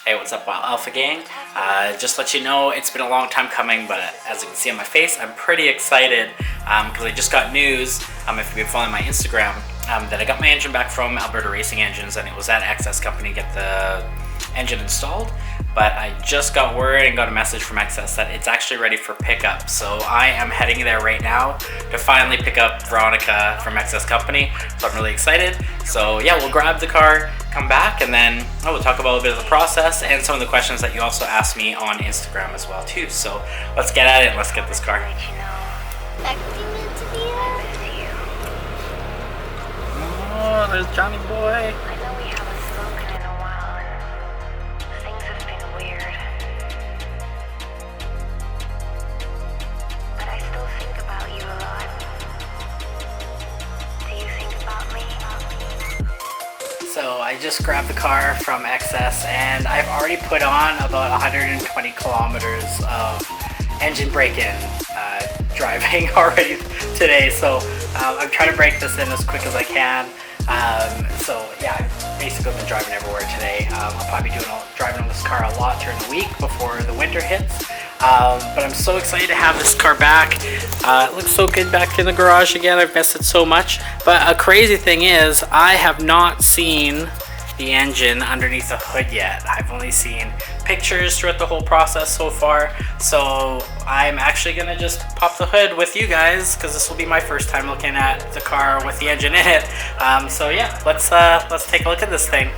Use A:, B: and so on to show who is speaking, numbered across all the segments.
A: Hey, what's up, Alpha Gang? Just let you know, it's been a long time coming, but as you can see on my face, I'm pretty excited because I just got news, if you've been following my Instagram, that I got my engine back from Alberta Racing Engines, and it was at XS Company to get the engine installed. But I just got word and got a message from XS that it's actually ready for pickup. So I am heading there right now to finally pick up Veronica from XS Company. So I'm really excited. So yeah, we'll grab the car, come back, and then we'll talk about a bit of the process and some of the questions that you also asked me on Instagram as well too. So let's get at it and let's get this car. Oh, there's Johnny boy. So I just grabbed the car from XS and I've already put on about 120 kilometers of engine break-in driving already today. So I'm trying to break this in as quick as I can. So yeah, I've basically been driving everywhere today. I'll probably be driving on this car a lot during the week before the winter hits. But I'm so excited to have this car back. It looks so good back in the garage again. I've missed it so much. But a crazy thing is, I have not seen the engine underneath the hood yet. I've only seen pictures throughout the whole process so far. So I'm actually gonna just pop the hood with you guys because this will be my first time looking at the car with the engine in it. So yeah, let's take a look at this thing.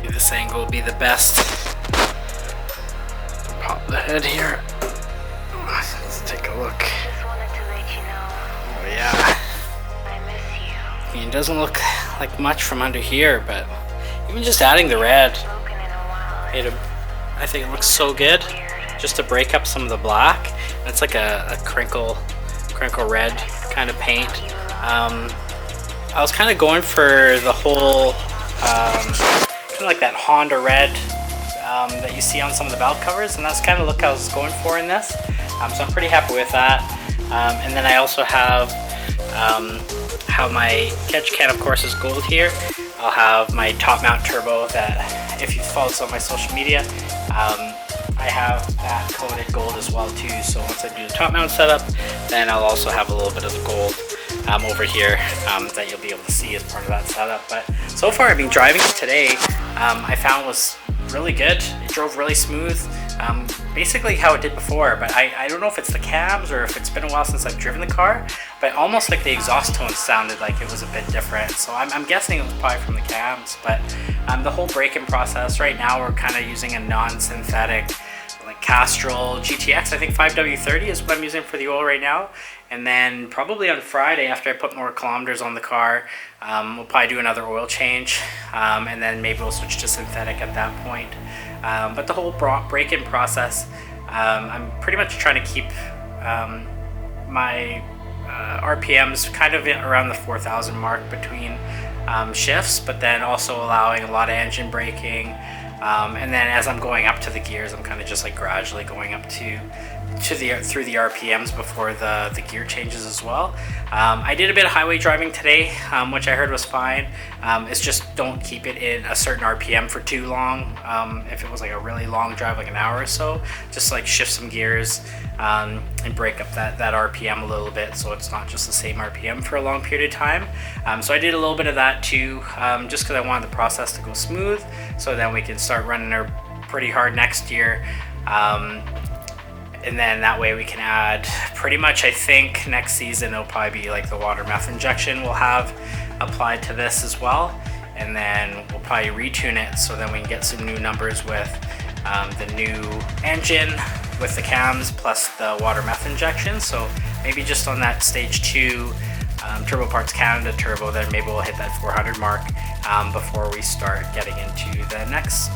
A: This angle will be the best. Pop the hood here. Let's take a look. Oh yeah. I mean, it doesn't look like much from under here, but even just adding the red, I think it looks so good. Just to break up some of the black. It's like a crinkle red kind of paint. I was kind of going for the whole kind of like that Honda red that you see on some of the valve covers, and that's kind of the look I was going for in this. So I'm pretty happy with that. And then I also have how my catch can, of course, is gold here. I'll have my top mount turbo that, if you follow us on my social media, I have that coated gold as well too. So once I do the top mount setup, then I'll also have a little bit of the gold over here that you'll be able to see as part of that setup. But so far, I've been driving it today. I found was really good. It drove really smooth, basically how it did before, but I don't know if it's the cabs or if it's been a while since I've driven the car, but almost like the exhaust tones sounded like it was a bit different. So I'm guessing it was probably from the cabs. But the whole break-in process right now, we're kind of using a non-synthetic like Castrol GTX. I think 5W30 is what I'm using for the oil right now. And then probably on Friday, after I put more kilometers on the car, we'll probably do another oil change, and then maybe we'll switch to synthetic at that point. But the whole break-in process, I'm pretty much trying to keep my RPMs kind of around the 4,000 mark between shifts, but then also allowing a lot of engine braking. And then as I'm going up to the gears, I'm kind of just like gradually going up through the RPMs before the gear changes as well. I did a bit of highway driving today, which I heard was fine. It's just don't keep it in a certain RPM for too long. If it was like a really long drive, like an hour or so, just like shift some gears and break up that RPM a little bit, so it's not just the same RPM for a long period of time. So I did a little bit of that too, just because I wanted the process to go smooth, so then we can start running her pretty hard next year. And then that way we can add pretty much, I think next season it'll probably be like the water meth injection we'll have applied to this as well. And then we'll probably retune it so then we can get some new numbers with the new engine with the cams plus the water meth injection. So maybe just on that stage 2 Turbo Parts Canada turbo, then maybe we'll hit that 400 mark before we start getting into the next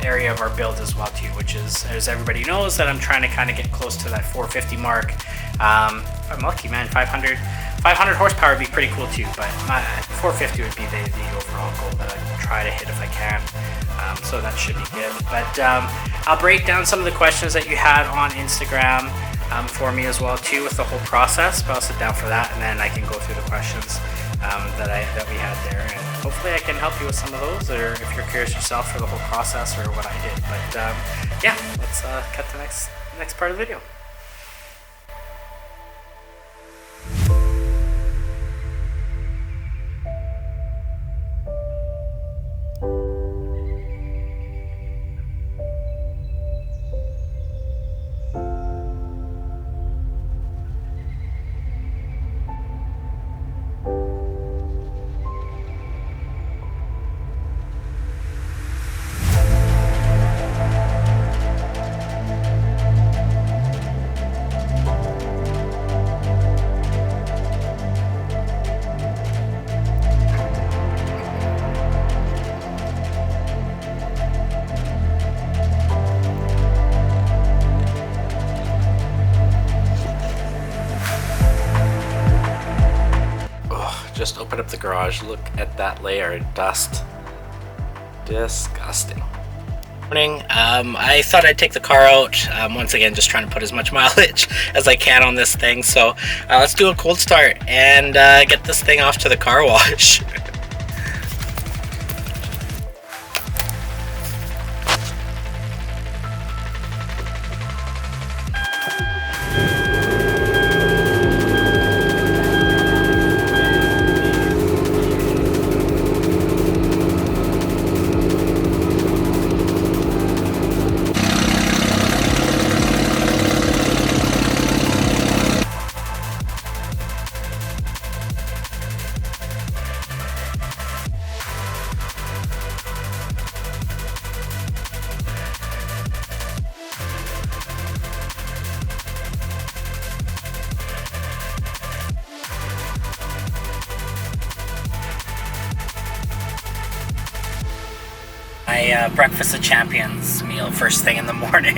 A: area of our build as well too, which is, as everybody knows, that I'm trying to kind of get close to that 450 mark. If I'm lucky, man, 500 horsepower would be pretty cool too, but 450 would be the overall goal that I try to hit if I can. So that should be good. But I'll break down some of the questions that you had on Instagram for me as well too with the whole process, but I'll sit down for that and then I can go through the questions that we had there. And hopefully I can help you with some of those, or if you're curious yourself for the whole process or what I did. But yeah, let's cut to the next part of the video. Just open up the garage, look at that layer of dust. Disgusting. Morning. I thought I'd take the car out, once again just trying to put as much mileage as I can on this thing, so let's do a cold start and get this thing off to the car wash. My breakfast of champions meal first thing in the morning.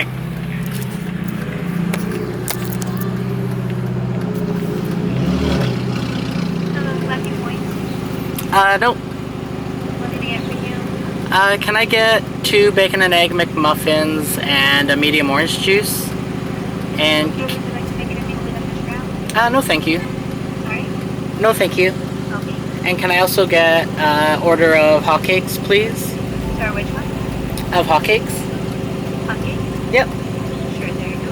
A: Nope.
B: What did he get for you?
A: Can I get 2 bacon and egg McMuffins and a medium orange juice? And
B: Okay, would you like to make it anything with a fish brown?
A: no thank you.
B: Sorry?
A: No thank you.
B: Okay.
A: And can I also get order of hotcakes, please?
B: Sorry, which one?
A: Of hotcakes?
B: Okay.
A: Yep.
B: Sure, there you go.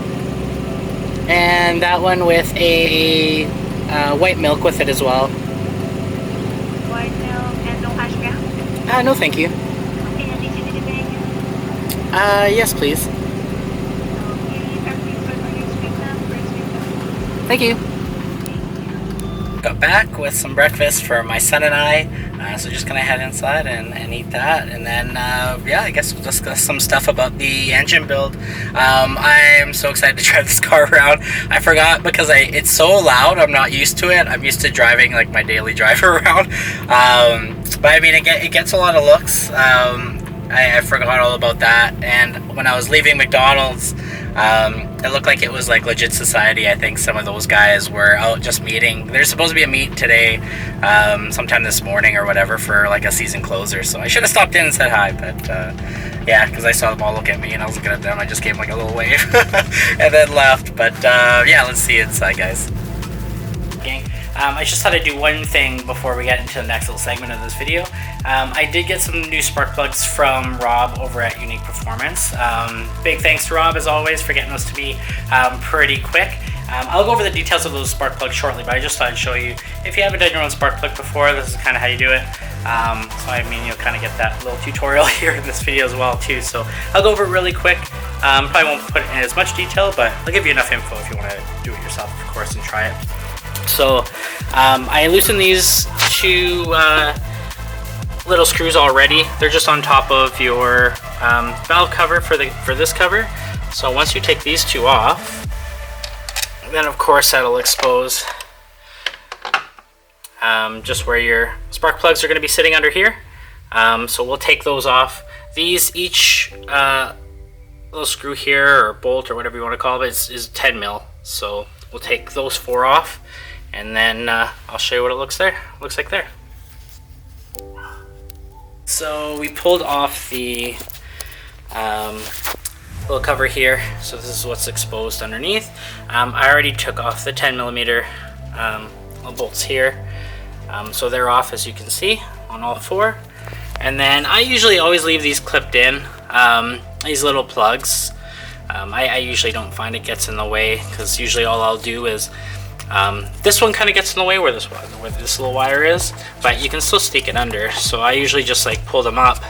A: And that one with a white milk with it as well.
B: White milk and no hash brown?
A: No thank you.
B: Okay, and did you need a bag?
A: Yes please.
B: Okay, everything's good for your street now, for street now.
A: Thank you. Got back with some breakfast for my son and I, so just gonna head inside and eat that, and then yeah, I guess we'll discuss some stuff about the engine build. I'm so excited to drive this car around. I forgot because it's so loud. I'm not used to it. I'm used to driving like my daily drive around, but I mean it gets a lot of looks. I forgot all about that, and when I was leaving McDonald's, it looked like it was like Legit Society. I think some of those guys were out just meeting. There's supposed to be a meet today, sometime this morning or whatever, for like a season closer, so I should have stopped in and said hi, but yeah, because I saw them all look at me and I was looking at them. I just gave them like a little wave and then left, but yeah, let's see inside, guys. Gang. I just thought I'd do one thing before we get into the next little segment of this video. I did get some new spark plugs from Rob over at UniqPerformance. Big thanks to Rob, as always, for getting those to me pretty quick. I'll go over the details of those spark plugs shortly, but I just thought I'd show you. If you haven't done your own spark plug before, this is kind of how you do it. So I mean, you'll kind of get that little tutorial here in this video as well too. So I'll go over it really quick. Probably won't put it in as much detail, but I'll give you enough info if you want to do it yourself, of course, and try it. So I loosened these 2 little screws already. They're just on top of your valve cover for this cover. So once you take these 2 off, then of course that'll expose just where your spark plugs are going to be sitting under here. So we'll take those off. These each little screw here, or bolt, or whatever you want to call it, is 10 mil. So we'll take those 4 off, and then I'll show you what it looks like there. So we pulled off the little cover here, so this is what's exposed underneath. I already took off the 10 millimeter bolts here, so they're off, as you can see. on all four. And then I usually always leave these clipped in, these little plugs. I usually don't find it gets in the way, because usually all I'll do is this one kind of gets in the way where this little wire is, but you can still stick it under. So I usually just like pull them up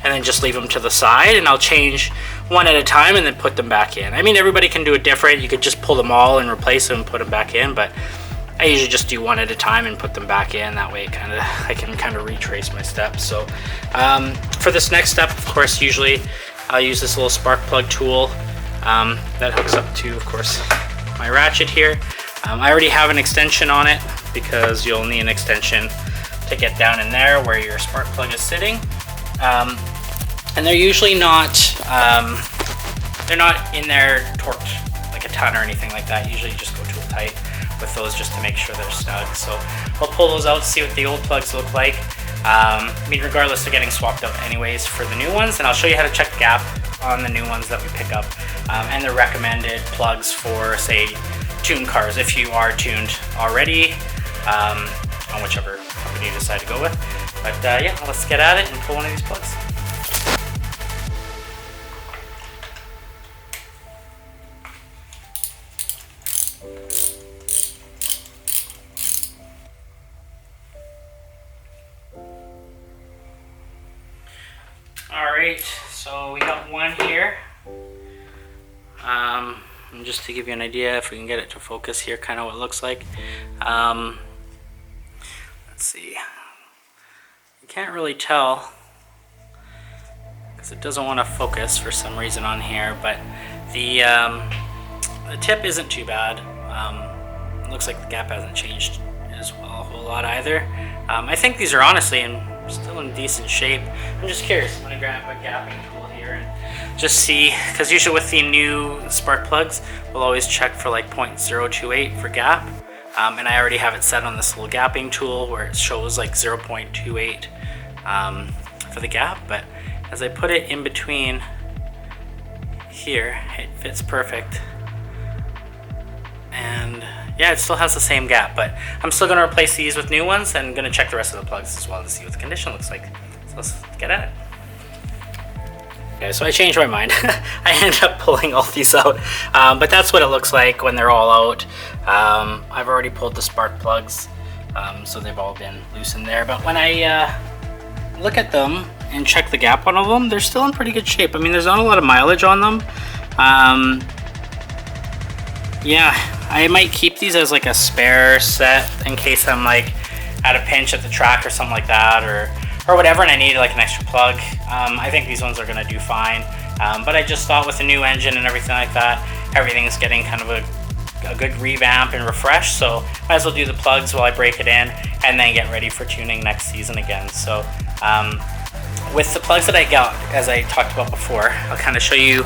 A: and then just leave them to the side, and I'll change one at a time and then put them back in. I mean, everybody can do it different. You could just pull them all and replace them and put them back in, but I usually just do one at a time and put them back in. That way I can kind of retrace my steps. So for this next step, of course, usually I'll use this little spark plug tool that hooks up to, of course, my ratchet here. I already have an extension on it, because you'll need an extension to get down in there where your spark plug is sitting. And they're usually not, they're not in there torqued like a ton or anything like that. Usually you just go tool tight with those just to make sure they're snug. So I'll pull those out, see what the old plugs look like. I mean, regardless of getting swapped out anyways for the new ones, and I'll show you how to check gap on the new ones that we pick up, and the recommended plugs for, say, tuned cars, if you are tuned already, on whichever company you decide to go with. But yeah, let's get at it and pull one of these plugs. Alright, so we got one here. And just to give you an idea, if we can get it to focus here, kind of what it looks like. Let's see. You can't really tell because it doesn't want to focus for some reason on here, but the tip isn't too bad. It looks like the gap hasn't changed as well a whole lot either. I think these are honestly still in decent shape. I'm just curious. I'm going to grab a gapping tool here and just see, because usually with the new spark plugs, we'll always check for like 0.028 for gap. And I already have it set on this little gapping tool where it shows like 0.28 for the gap. But as I put it in between here, it fits perfect. And yeah, it still has the same gap, but I'm still going to replace these with new ones and going to check the rest of the plugs as well to see what the condition looks like. So let's get at it. Okay, so I changed my mind. I ended up pulling all these out, but that's what it looks like when they're all out. I've already pulled the spark plugs, so they've all been loose in there. But when I look at them and check the gap on all of them, they're still in pretty good shape. I mean, there's not a lot of mileage on them. Yeah, I might keep these as like a spare set in case I'm like at a pinch at the track or something like that, or whatever, and I need like an extra plug. I think these ones are gonna do fine, but I just thought with the new engine and everything like that, everything's getting kind of a good revamp and refresh, so might as well do the plugs while I break it in and then get ready for tuning next season again. So with the plugs that I got, as I talked about before, I'll kind of show you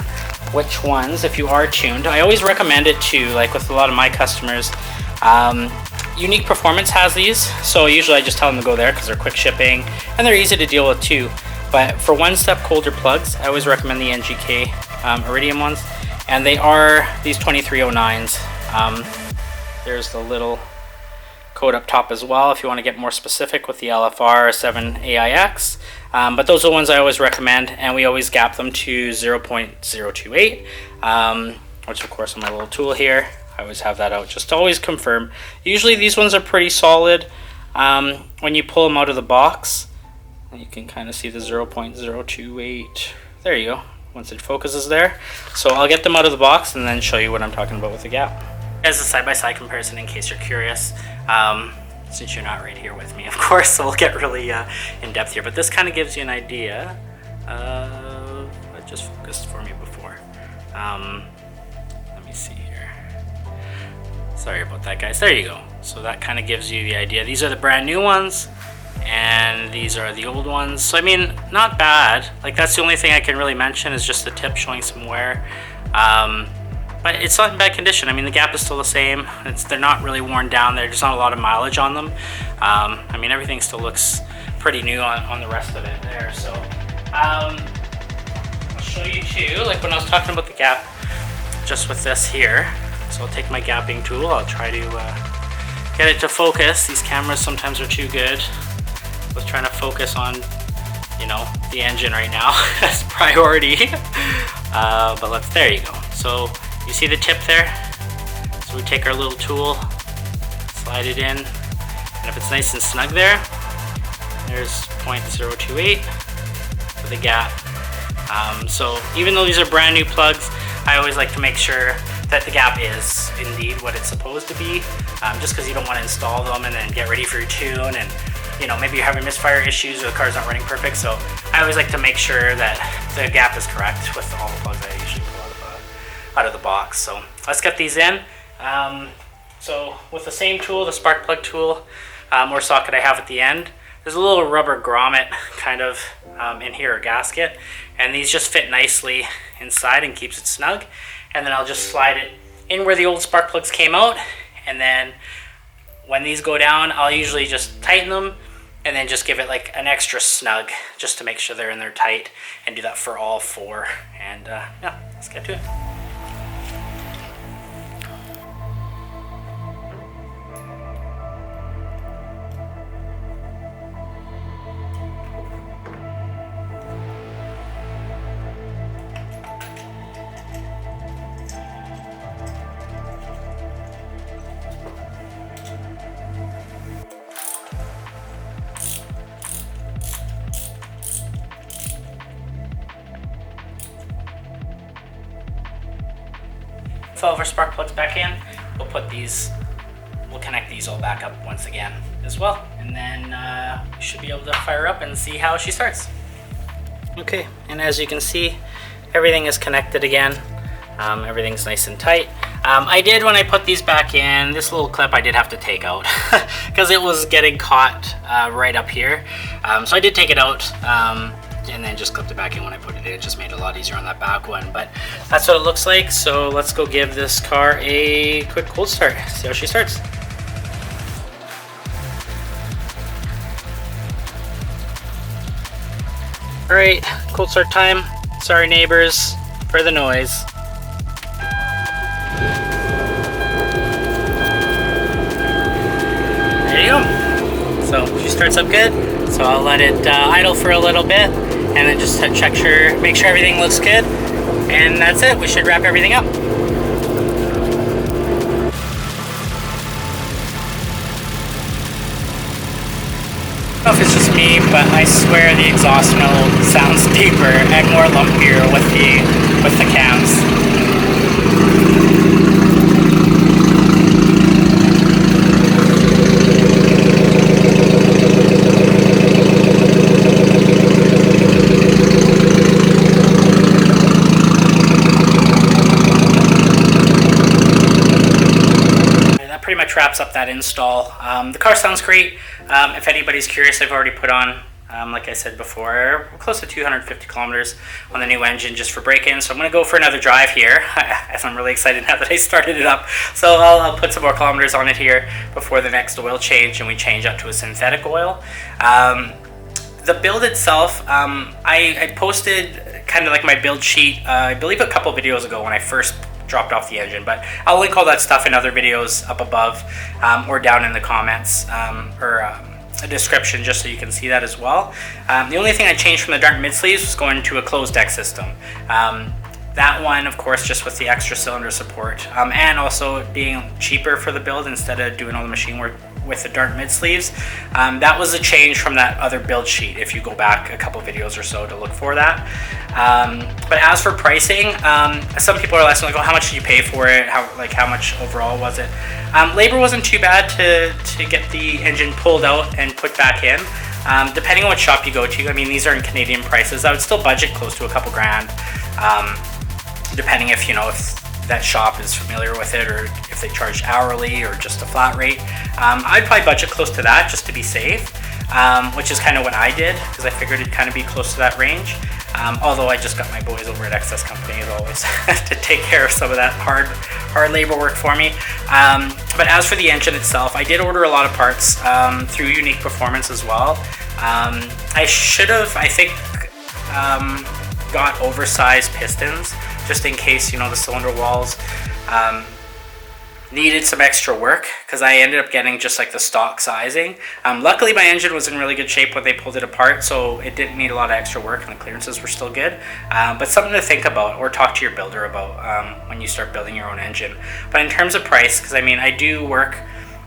A: which ones, if you are tuned. I always recommend it to, like with a lot of my customers, UniqPerformance has these, so usually I just tell them to go there because they're quick shipping and they're easy to deal with too. But for one step colder plugs, I always recommend the NGK Iridium ones, and they are these 2309s. There's the little code up top as well if you want to get more specific with the LFR 7AIX. But those are the ones I always recommend, and we always gap them to 0.028, which of course on my little tool here, I always have that out just to always confirm. Usually these ones are pretty solid. When you pull them out of the box, you can kind of see the 0.028. There you go, once it focuses there. So I'll get them out of the box and then show you what I'm talking about with the gap. As a side-by-side comparison, in case you're curious, since you're not right here with me, of course, so we'll get really in depth here, but this kind of gives you an idea of what just focused for me before. Let me see here. Sorry about that, guys. There you go. So that kind of gives you the idea. These are the brand new ones, and these are the old ones. So I mean, not bad. Like, that's the only thing I can really mention is just the tip showing some wear. But it's not in bad condition. I mean, the gap is still the same. They're not really worn down. There's not a lot of mileage on them. I mean, everything still looks pretty new on the rest of it there. So I'll show you too, like when I was talking about the gap, just with this here. So I'll take my gapping tool. I'll try to get it to focus. These cameras sometimes are too good. was trying to focus on, you know, the engine right now as priority. But there you go. So you see the tip there? So we take our little tool, slide it in, and if it's nice and snug there, there's 0.028 for the gap. So even though these are brand new plugs, I always like to make sure that the gap is indeed what it's supposed to be, just because you don't want to install them and then get ready for your tune, and you know, maybe you're having misfire issues or the car's not running perfect. So I always like to make sure that the gap is correct with all the plugs I usually pull out of the box. So let's get these in. So with the same tool, the spark plug tool, or socket I have at the end, there's a little rubber grommet kind of in here, a gasket, and these just fit nicely inside and keeps it snug. And then I'll just slide it in where the old spark plugs came out, and then when these go down, I'll usually just tighten them and then just give it like an extra snug just to make sure they're in there tight, and do that for all four. And yeah, let's get to it. With all of our spark plugs back in, we'll connect these all back up once again as well, and then we should be able to fire up and see how she starts. Okay, and as you can see, everything is connected again. Everything's nice and tight. I did, when I put these back in, this little clip I did have to take out because it was getting caught right up here. So I did take it out, and then just clipped it back in when I put it in. It just made it a lot easier on that back one, but that's what it looks like. So let's go give this car a quick cold start, see how she starts. All right, cold start time. Sorry neighbors for the noise. There you go. So she starts up good. So I'll let it idle for a little bit, and then just make sure everything looks good. And that's it. We should wrap everything up. I don't know if it's just me, but I swear the exhaust note sounds deeper and more lumpier with the cams. Pretty much wraps up that install. The car sounds great. If anybody's curious, I've already put on, like I said before, close to 250 kilometers on the new engine just for break-in. So I'm going to go for another drive here, as I'm really excited now that I started it up. So I'll put some more kilometers on it here before the next oil change, and we change up to a synthetic oil. The build itself, I posted kind of like my build sheet, I believe a couple videos ago when I first dropped off the engine, but I'll link all that stuff in other videos up above, or down in the comments, or a description, just so you can see that as well. The only thing I changed from the dark mid sleeves was going to a closed deck system. That one, of course, just with the extra cylinder support, and also being cheaper for the build instead of doing all the machine work with the dark mid sleeves. That was a change from that other build sheet, if you go back a couple videos or so to look for that. But as for pricing, some people are asking, like, oh, how much did you pay for it? How much overall was it? Labor wasn't too bad to get the engine pulled out and put back in. Depending on what shop you go to, I mean, these are in Canadian prices. I would still budget close to a couple grand, depending if that shop is familiar with it, or if they charge hourly or just a flat rate. I'd probably budget close to that just to be safe, which is kind of what I did, because I figured it'd kind of be close to that range. Although I just got my boys over at Excess Company, as always, to take care of some of that hard labor work for me. But as for the engine itself, I did order a lot of parts through UniqPerformance as well. I should have, I think, got oversized pistons, just in case, the cylinder walls needed some extra work because I ended up getting just like the stock sizing. Luckily my engine was in really good shape when they pulled it apart, so it didn't need a lot of extra work and the clearances were still good. But something to think about or talk to your builder about when you start building your own engine. But in terms of price, because I mean I do work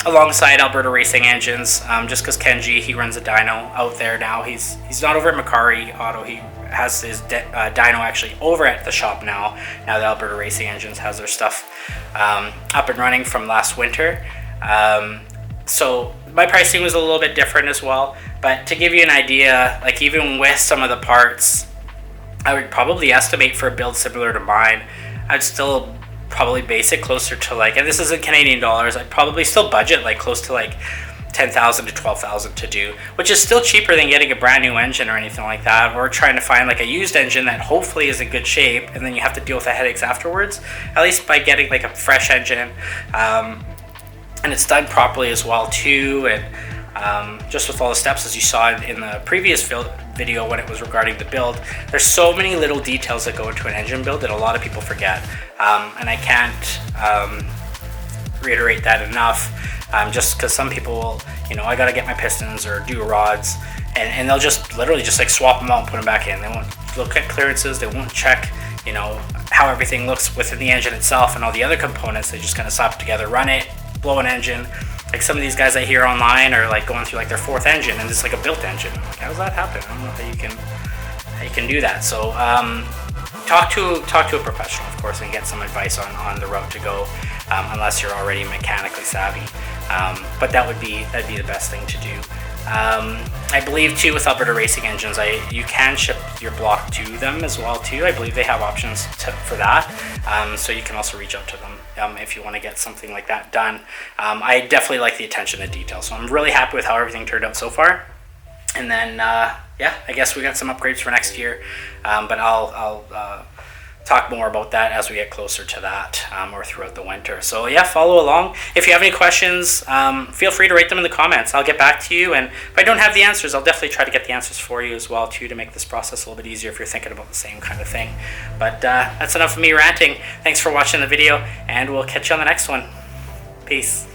A: alongside Alberta Racing Engines, just because Kenji, he runs a dyno out there now. He's not over at Macari Auto. He has his dyno actually over at the shop now. Now that Alberta Racing Engines has their stuff up and running from last winter. So my pricing was a little bit different as well. But to give you an idea, like even with some of the parts, I would probably estimate for a build similar to mine, I'd still probably base it closer to like, and this isn't Canadian dollars, I'd probably still budget like close to like 10,000 to 12,000 to do, which is still cheaper than getting a brand new engine or anything like that, or trying to find like a used engine that hopefully is in good shape and then you have to deal with the headaches afterwards. At least by getting like a fresh engine, and it's done properly as well too, and just with all the steps as you saw in the previous video when it was regarding the build, there's so many little details that go into an engine build that a lot of people forget, and I can't reiterate that enough, just because some people will, you know, I gotta get my pistons or do rods, and they'll just literally just like swap them out and put them back in. They won't look at clearances, they won't check, you know, how everything looks within the engine itself and all the other components. They just kind of slap it together, run it, blow an engine. Like some of these guys I hear online are like going through like their 4th engine and it's like a built engine. I'm like, how does that happen? I don't know how you can do that. So talk to a professional, of course, and get some advice on the route to go, unless you're already mechanically savvy. But that'd be the best thing to do. I believe too with Alberta Racing Engines, you can ship your block to them as well too. I believe they have options for that, so you can also reach out to them if you want to get something like that done. I definitely like the attention to detail, so I'm really happy with how everything turned out so far. And then yeah, I guess we got some upgrades for next year, but I'll talk more about that as we get closer to that, or throughout the winter. So yeah, follow along. If you have any questions, feel free to write them in the comments. I'll get back to you, and if I don't have the answers, I'll definitely try to get the answers for you as well too, to make this process a little bit easier if you're thinking about the same kind of thing. But that's enough of me ranting. Thanks for watching the video, and we'll catch you on the next one. Peace.